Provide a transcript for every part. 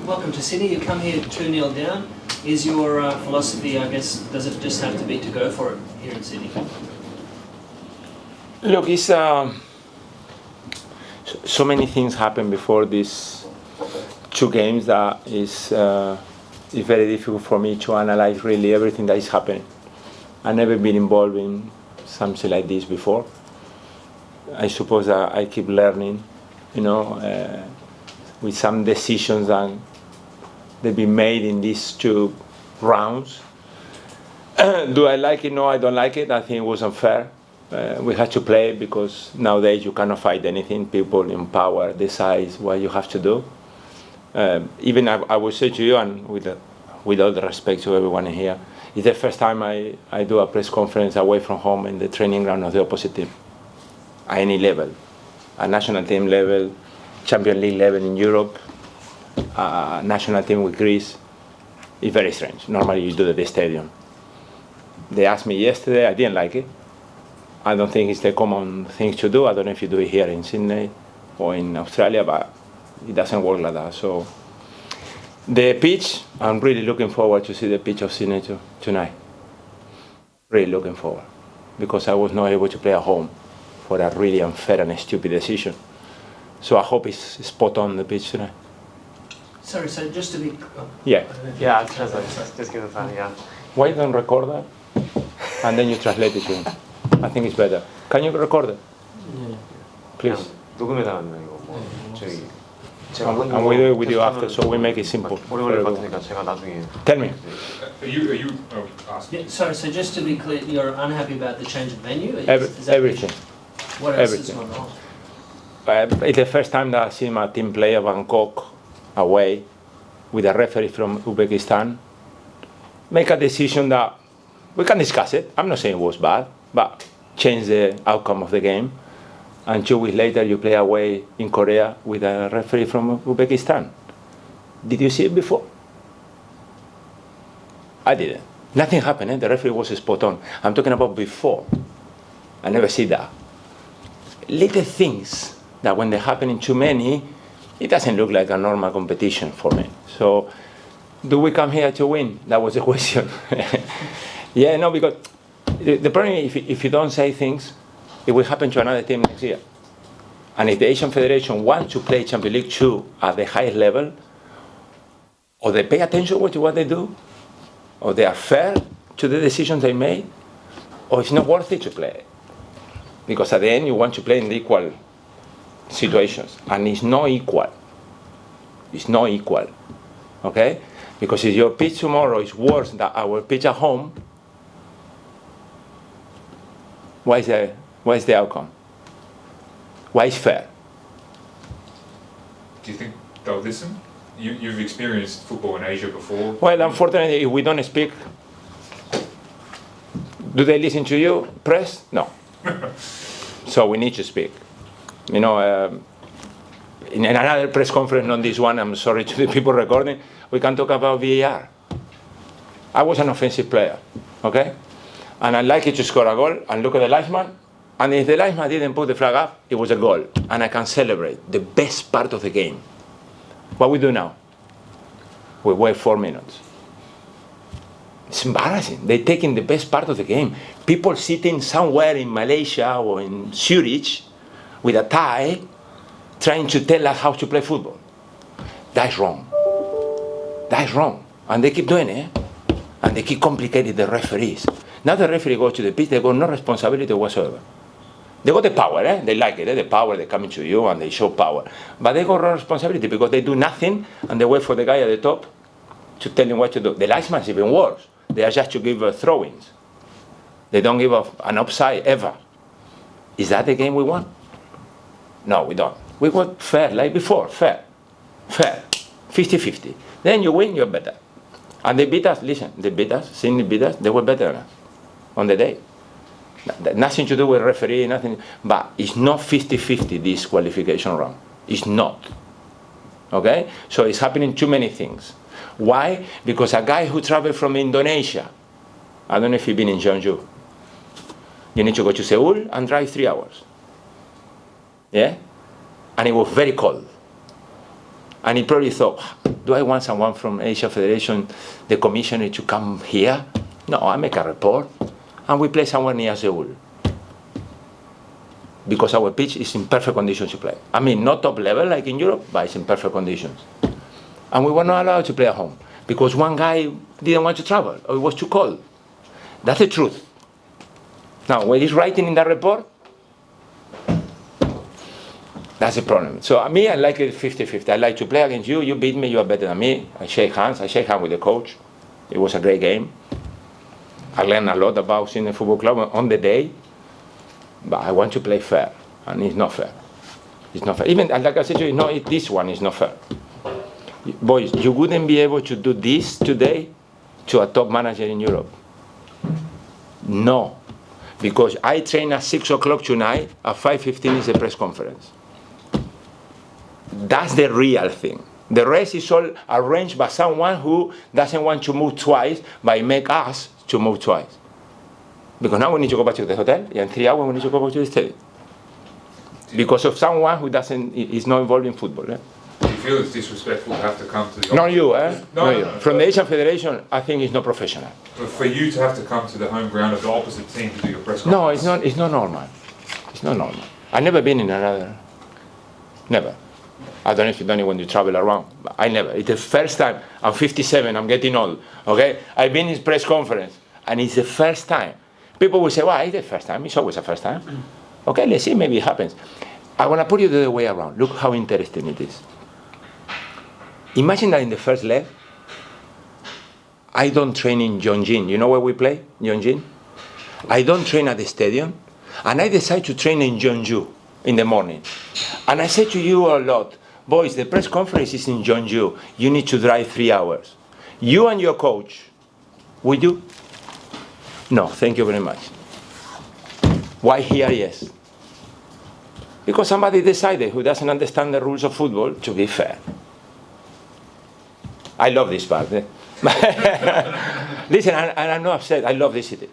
welcome to Sydney. You come here 2-0 down. Is your philosophy, I guess, does it just have to be to go for it here in Sydney? Look, it's so many things happen before these two games that it's very difficult for me to analyze really everything that is happening. I've never been involved in something like this before. I suppose I keep learning, with some decisions that they've been made in these two rounds. Do I like it? No, I don't like it. I think it was unfair. We had to play because nowadays you cannot fight anything. People in power decide what you have to do. Even I will say to you, and with all the respect to everyone here, it's the first time I do a press conference away from home in the training ground of the opposite team, at any level, a national team level, Champions League level in Europe, national team with Greece. It's very strange. Normally you do it at the stadium. They asked me yesterday, I didn't like it. I don't think it's the common thing to do. I don't know if you do it here in Sydney or in Australia, but it doesn't work like that. So the pitch, I'm really looking forward to see the pitch of Sydney tonight. Really looking forward, because I was not able to play at home for a really unfair and stupid decision. So I hope it's spot on the pitch tonight. Sorry, so just to be... Yeah. Yeah, I'll translate. Just give it time, yeah. Why don't record that and then you translate it to him? I think it's better. Can you record it? Yeah. Please. 녹음해달라면 이거 뭐 저기 제가 And we do it with you after, so we make it simple. 오래 걸릴 것 같으니까 제가 나중에. Tell me. Are you asking? Yeah, sorry, so just to be clear, you're unhappy about the change of venue? Is that Everything. What else everything. is going on? It's the first time that I've seen my team play at Bangkok away with a referee from Uzbekistan. Make a decision that we can discuss it. I'm not saying it was bad, but change the outcome of the game. And 2 weeks later, you play away in Korea with a referee from Uzbekistan. Did you see it before? I didn't. Nothing happened. The referee was spot on. I'm talking about before. I never see that. Little things that when they happen in too many, it doesn't look like a normal competition for me. So, do we come here to win? That was the question. Yeah, no, because the problem is if you don't say things, it will happen to another team next year. And if the Asian Federation wants to play Champions League 2 at the highest level, or they pay attention to what they do, or they are fair to the decisions they made, or it's not worth it to play. Because at the end, you want to play in the equal situations. And it's not equal. It's not equal. Okay? Because if your pitch tomorrow is worse than our pitch at home, what is the outcome? Why is fair? Do you think they'll listen? You've experienced football in Asia before. Well, unfortunately, if we don't speak, do they listen to you, press? No. So we need to speak. In another press conference, not this one, I'm sorry to the people recording, we can talk about VAR. I was an offensive player, okay? And I like it to score a goal and look at the linesman. And if the linesman didn't put the flag up, it was a goal. And I can celebrate the best part of the game. What we do now? We wait 4 minutes. It's embarrassing. They're taking the best part of the game. People sitting somewhere in Malaysia or in Zurich with a tie trying to tell us how to play football. That's wrong. That's wrong. And they keep doing it. And they keep complicating the referees. Now the referee goes to the pitch, they got no responsibility whatsoever. They got the power, they like it, the power, they come to you and they show power. But they got no responsibility because they do nothing and they wait for the guy at the top to tell him what to do. The linesman is even worse. They are just to give throw-ins. They don't give an offside ever. Is that the game we want? No, we don't. We want fair, like before, fair. 50-50. Then you win, you're better. And they beat us, listen, they beat us, Sydney beat us, they were better than us on the day. Nothing to do with referee, nothing, but it's not 50-50 this qualification round. It's not. Okay? So it's happening too many things. Why? Because a guy who traveled from Indonesia, I don't know if you've been in Jeonbuk, you need to go to Seoul and drive 3 hours. Yeah? And it was very cold. And he probably thought, Do I want someone from Asia Federation, the commissioner, to come here? No, I make a report, and we play somewhere near Seoul. Because our pitch is in perfect conditions to play. I mean, not top level like in Europe, but it's in perfect conditions. And we were not allowed to play at home, because one guy didn't want to travel, or it was too cold. That's the truth. Now, when he's writing in that report, that's the problem. So me, I like it 50-50. I like to play against you. You beat me, you are better than me. I shake hands with the coach. It was a great game. I learned a lot about Sydney Football Club on the day, but I want to play fair, and it's not fair. It's not fair. Even, like I said to you, this one is not fair. Boys, you wouldn't be able to do this today to a top manager in Europe. No, because I train at 6 o'clock tonight, at 5:15 is a press conference. That's the real thing. The rest is all arranged by someone who doesn't want to move twice, but make us to move twice. Because now we need to go back to the hotel, and in 3 hours we need to go back to the stadium. Because of someone who is not involved in football. Eh? Do you feel it's disrespectful to have to come to the... Not you, eh? No, not you. From the Asian Federation, I think it's not professional. But for you to have to come to the home ground of the opposite team to do your press No, conference... it's not normal. It's not normal. I've never been in another. Never. I don't know if you don't when you travel around. But I never. It's the first time. I'm 57, I'm getting old. Okay? I've been in press conference, and it's the first time. People will say, well, it's the first time. It's always the first time. Okay, let's see, maybe it happens. I want to put you the other way around. Look how interesting it is. Imagine that in the first leg, I don't train in Jeonjin. You know where we play? Jeonjin? I don't train at the stadium, and I decide to train in Jeonju in the morning. And I say to you a lot, boys, the press conference is in Jeonju. You need to drive 3 hours. You and your coach, would you? No, thank you very much. Why here, yes? Because somebody decided who doesn't understand the rules of football to be fair. I love this part. Eh? Listen, and I'm not upset. I love this city.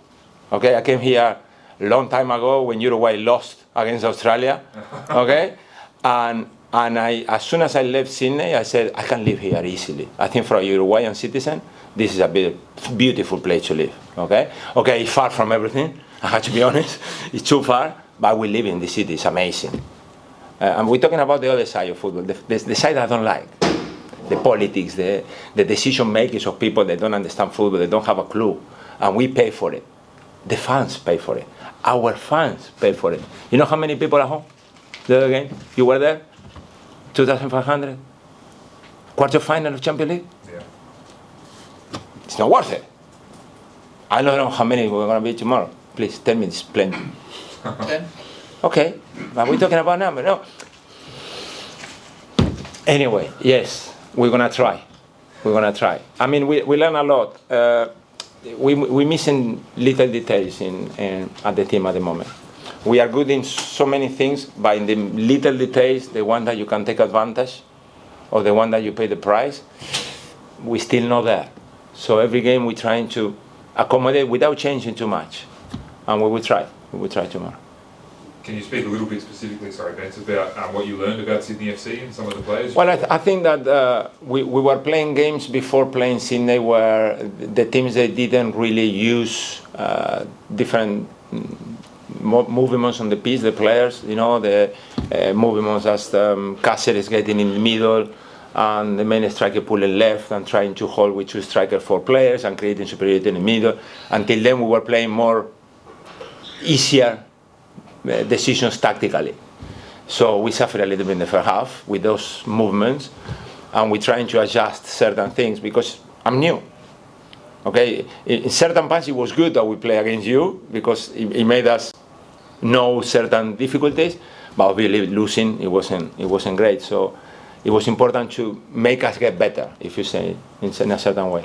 Okay, I came here a long time ago when Uruguay lost against Australia. Okay, and I, as soon as I left Sydney, I said I can live here easily. I think for a Uruguayan citizen, this is a beautiful place to live. Okay, it's far from everything. I have to be honest. It's too far, but we live in the city. It's amazing. And we're talking about the other side of football, the side I don't like. The politics, the decision makers of people that don't understand football, they don't have a clue, and we pay for it. The fans pay for it. Our fans pay for it. You know how many people at home? The other game, you were there? 2,500? Quarter-final of Champions League? Yeah. It's not worth it. I don't know how many we're going to be tomorrow. Please tell me this plenty. 10? Okay, but we're talking about number, no? Anyway, yes. We're gonna try. We're gonna try. I mean, we learn a lot. We're missing little details at the team at the moment. We are good in so many things, but in the little details, the one that you can take advantage, or the one that you pay the price, we're still not there. So every game we're trying to accommodate without changing too much, and we will try. We will try tomorrow. Can you speak a little bit specifically, sorry, Vince, about what you learned about Sydney FC and some of the players? Well, I think that we were playing games before playing Sydney where the teams they didn't really use different movements on the pitch, the players, you know, the movements as Cáceres getting in the middle and the main striker pulling left and trying to hold with 2 strikers, 4 players and creating superiority in the middle. Until then we were playing more easier decisions tactically. So we suffered a little bit in the first half with those movements, and we're trying to adjust certain things because I'm new. Okay, in certain parts it was good that we play against you because it made us know certain difficulties, but obviously losing it wasn't great. So it was important to make us get better, if you say in a certain way.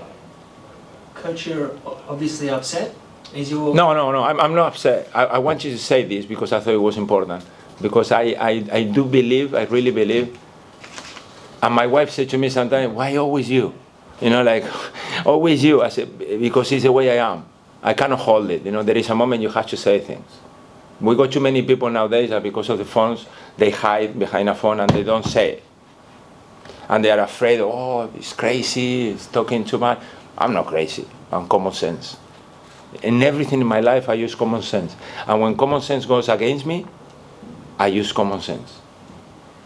Coach, you're obviously upset. Is your... No, I'm not upset. I want you to say this because I thought it was important. Because I do believe, I really believe, and my wife said to me sometimes, why always you? You know, like, always you. I said, because it's the way I am. I cannot hold it. You know, there is a moment you have to say things. We got too many people nowadays that because of the phones, they hide behind a phone and they don't say it. And they are afraid, oh, it's crazy, it's talking too much. I'm not crazy, I'm common sense. In everything in my life, I use common sense. And when common sense goes against me, I use common sense.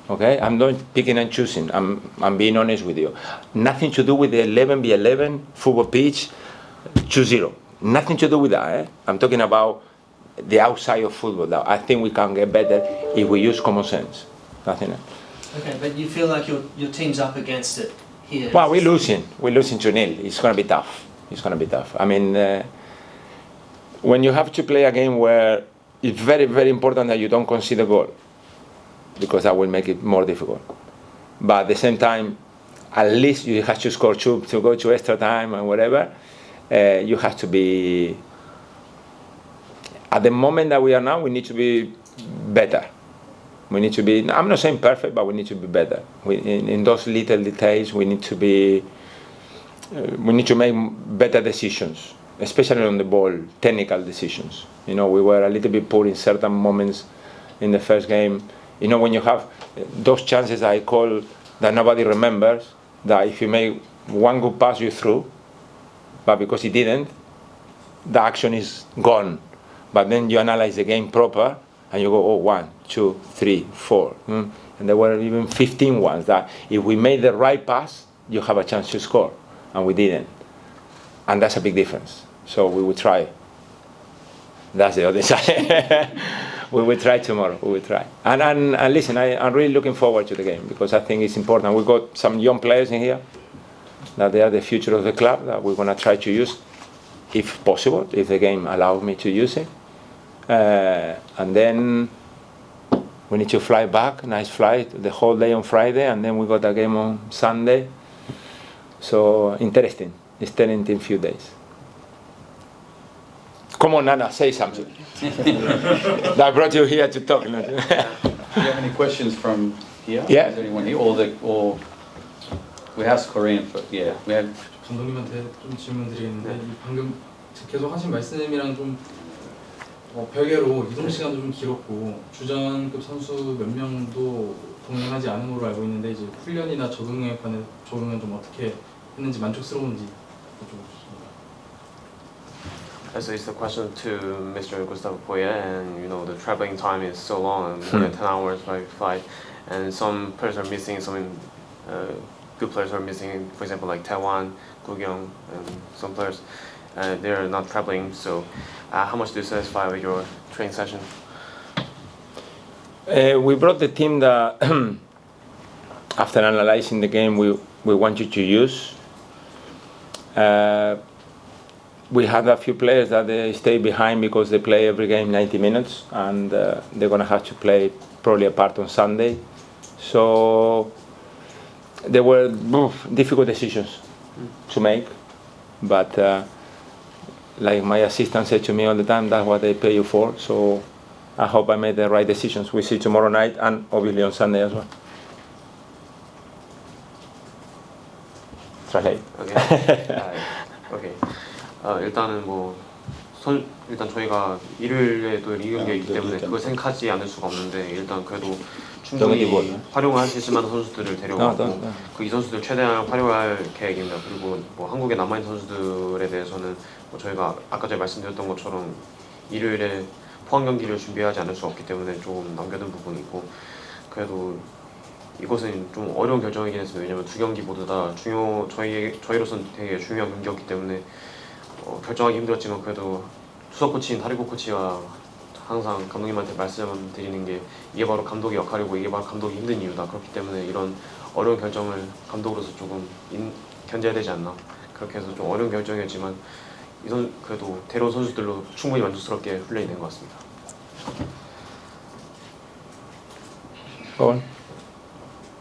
Okay? I'm not picking and choosing. I'm being honest with you. Nothing to do with the 11v11 football pitch, 2-0. Nothing to do with that. Eh? I'm talking about the outside of football. Now, I think we can get better if we use common sense. Nothing else. Okay, but you feel like your team's up against it here? Well, we're losing 2-0. It's going to be tough. It's going to be tough. I mean, when you have to play a game where it's very, very important that you don't concede a goal, because that will make it more difficult. But at the same time, at least you have to score two to go to extra time and whatever. You have to be, at the moment that we are now, we need to be better. We need to be, I'm not saying perfect, but we need to be better. In those little details, we need to be, we need to make better decisions, especially on the ball, technical decisions. You know, we were a little bit poor in certain moments in the first game. You know, when you have those chances I call that nobody remembers, that if you make one good pass, you're through, but because he didn't, the action is gone. But then you analyze the game proper, and you go, oh, 1, 2, 3, 4. And there were even 15 ones that if we made the right pass, you have a chance to score, and we didn't. And that's a big difference. So we will try. That's the other side. We will try tomorrow. We will try. And listen, I'm really looking forward to the game because I think it's important. We've got some young players in here that they are the future of the club that we're going to try to use, if possible, if the game allows me to use it. And then we need to fly back, nice flight, the whole day on Friday, and then we got a game on Sunday. So interesting. It's turning in a few days. Come on, Nana, say something. I brought you here to talk. Do you have any questions from here? Yeah. Is there anyone here? Or we have Korean, but yeah, we have. 감독님한테 좀 질문 드리겠는데 방금 계속 하신 말씀이랑 좀 별개로 이동 시간도 좀 길었고 주전급 선수 몇 명도 동행하지 않은 걸로 알고 있는데 이제 훈련이나 적응에 관해 적응은 좀 어떻게 했는지 만족스러운지 여쭤보겠습니다. So it's a question to Mr. Gus Poyet, and you know the traveling time is so long, more than 10 hours by flight, and some players are missing, some good players are missing, for example like Taiwan, Gugyong, and some players, they're not traveling, so how much do you satisfy with your training session? We brought the team that, after analyzing the game, we wanted to use. We had a few players that they stay behind because they play every game 90 minutes, and they're going to have to play probably a part on Sunday. So there were difficult decisions to make, but like my assistant said to me all the time, that's what they pay you for. So I hope I made the right decisions. We see tomorrow night and obviously on Sunday as well. Translate. Okay. Okay. 일단은 일단 저희가 일요일에 또 리그 경기가 있기 때문에 그걸 생각하지 않을 수가 없는데 일단 그래도 충분히 활용하실 만한 선수들을 데려왔고 이 선수들 최대한 활용할 계획입니다. 그리고 한국에 남아있는 선수들에 대해서는 저희가 아까 전에 말씀드렸던 것처럼 일요일에 포항 경기를 준비하지 않을 수 없기 때문에 조금 남겨둔 부분이 있고 그래도 이것은 좀 어려운 결정이긴 했습니다. 왜냐면 두 경기 모두 다 저희로서는 되게 중요한 경기였기 때문에 결정하기 힘들었지만 그래도 수석 코치인 다리고 코치와 항상 감독님한테 말씀드리는 게 이게 바로 감독의 역할이고 이게 바로 감독이 힘든 이유다. 그렇기 때문에 이런 어려운 결정을 감독으로서 조금 견뎌야 되지 않나. 그렇게 해서 좀 어려운 결정이었지만 그래도 데려온 선수들로 충분히 만족스럽게 훈련이 된 것 같습니다.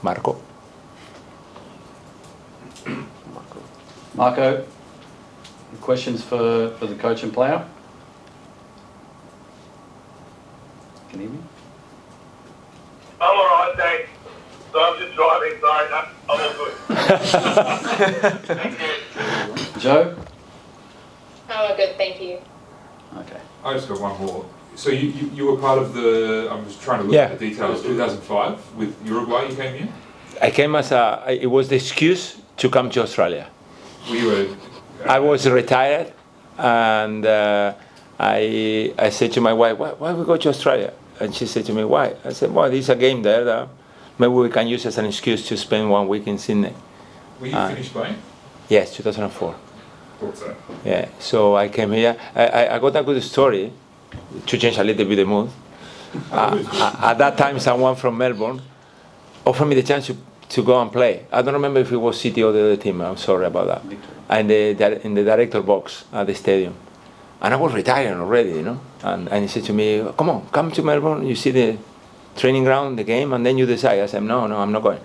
Marco. Marco, questions for the coach and player? Can you hear me? I'm alright, thanks. So I'm just driving, sorry, no, I'm all good. Thank you. Joe? I'm good, thank you. Okay. I just got one more. So you were part of the, I'm just trying to look at the details, 2005 with Uruguay you came in? I came it was the excuse to come to Australia. We were. I was retired, and I said to my wife, why we go to Australia? And she said to me, why? I said, well, there's a game there that maybe we can use as an excuse to spend 1 week in Sydney. Were you finished playing? Yes, 2004. Thought so. Yeah, so I came here. I got a good story to change a little bit the mood. At that time, someone from Melbourne offered me the chance to go and play. I don't remember if it was City or the other team. I'm sorry about that. And in the director box at the stadium. And I was retiring already, you know. And he said to me, come to Melbourne. You see the training ground, the game, and then you decide. I said, no, I'm not going.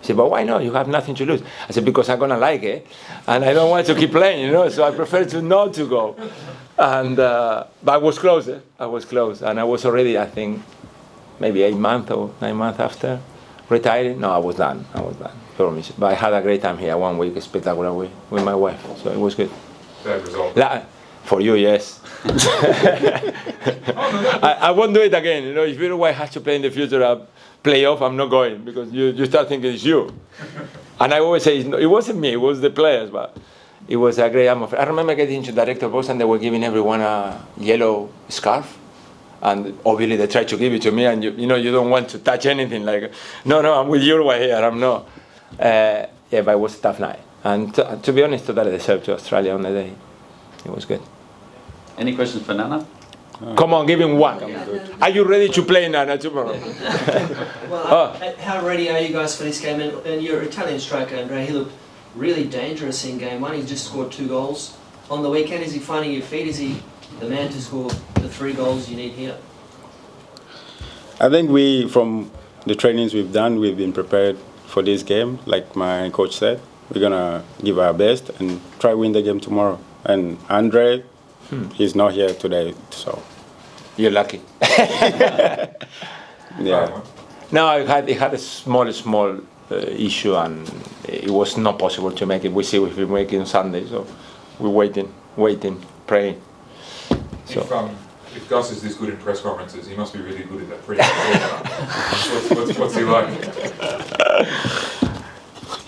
He said, but why not? You have nothing to lose. I said, because I'm going to like it, and I don't want to keep playing, you know, so I prefer to not to go. And but I was close, and I was already, I think, maybe 8 months or 9 months after retiring. No, I was done, promise. But I had a great time here, 1 week, spectacular week with my wife, so it was good. Bad result. For you, yes. I won't do it again, you know, if Uruguay has to play in the future, playoff, I'm not going, because you start thinking it's you. And I always say, it wasn't me, it was the players, but it was a great atmosphere. I remember getting into director box and they were giving everyone a yellow scarf. And obviously they tried to give it to me, and you know, you don't want to touch anything, like, no, I'm with Uruguay here, I'm not. Yeah, but it was a tough night. And to be honest, totally deserved to Australia on the day. It was good. Any questions for Nana? Come on, give him one. Are you ready to play, Nana, tomorrow? Well, how ready are you guys for this game? And your Italian striker, Andrea, he looked really dangerous in game one. He just scored 2 goals. On the weekend, is he finding your feet? Is he the man to score the 3 goals you need here? I think from the trainings we've done, we've been prepared for this game. Like my coach said, we're going to give our best and try win the game tomorrow. And Andre, he's not here today, so. You're lucky. Yeah. No, it had a small issue, and it was not possible to make it. We see if we make it on Sunday, so we're waiting, praying. So. If Gus is this good in press conferences, he must be really good at that press. What's he like?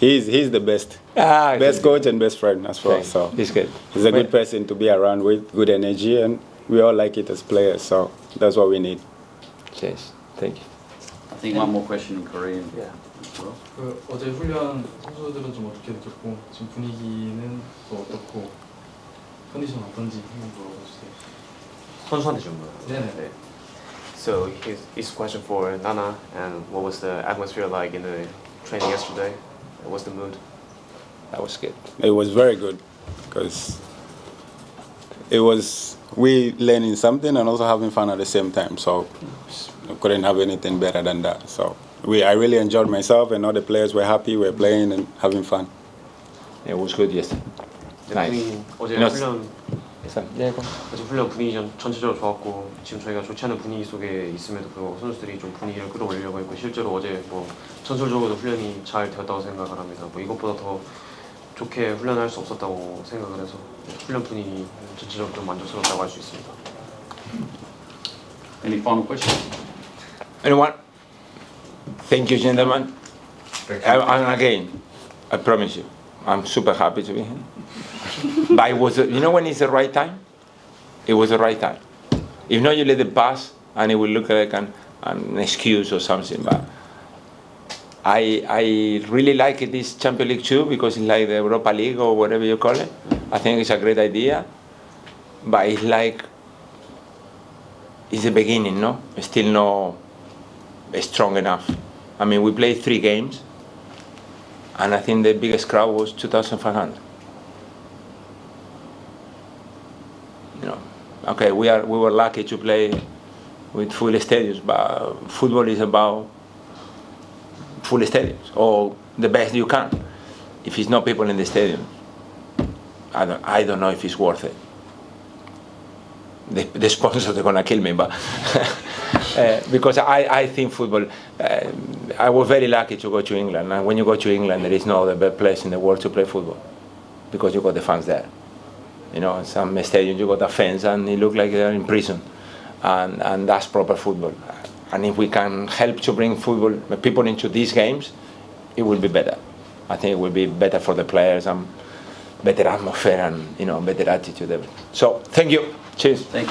He's the best. Best coach and best friend as well. So he's good. He's a good person to be around with, good energy, and we all like it as players. So that's what we need. Yes, thank you. I think one more question in Korean. Yeah. 그 어제 훈련 선수들은 좀 어떻게 느꼈고 지금 분위기는 또 어떻고 컨디션 어떤지 한번 물어봐 주세요. 선수한테 준 거예요. 네네. So his question for Nana, and what was the atmosphere like in the training yesterday? What was the mood? That was good. It was very good because it was we learning something and also having fun at the same time. So I couldn't have anything better than that. So I really enjoyed myself, and all the players were happy. We're playing and having fun. It was good yesterday. Nice. 어제 훈련 분위기 전체적으로 좋았고, 지금 저희가 좋지 않은 분위기 속에 있음에도 불구하고 선수들이 좀 분위기를 끌어올리려고 했고, 실제로 어제 뭐 전술적으로도 훈련이 잘 되었다고 생각을 합니다. 뭐 이것보다 더 좋게 훈련할 수 없었다고 생각을 해서 훈련 분위기 전체적으로 좀 만족스럽다고 할 수 있습니다. Any final questions? Anyone? Thank you, gentlemen. Thank you. And again, I promise you, I'm super happy to be here. But it was, you know when it's the right time? It was the right time. If not, you let it pass, and it will look like an excuse or something. But I really like this Champions League Two because it's like the Europa League or whatever you call it. I think it's a great idea. But it's like, it's the beginning, no? It's still not strong enough. I mean, we played 3 games, and I think the biggest crowd was 2,500. You know, okay, we were lucky to play with full stadiums, but football is about full stadiums or the best you can. If it's not people in the stadium, I don't know if it's worth it. The sponsors are gonna kill me, but because I think football. I was very lucky to go to England, and when you go to England, there is no other better place in the world to play football because you got the fans there. You know, in some stadiums you got a fence and it look like they're in prison, and that's proper football. And if we can help to bring football people into these games, it will be better. I think it will be better for the players and better atmosphere and better attitude. So thank you. Cheers. Thank you.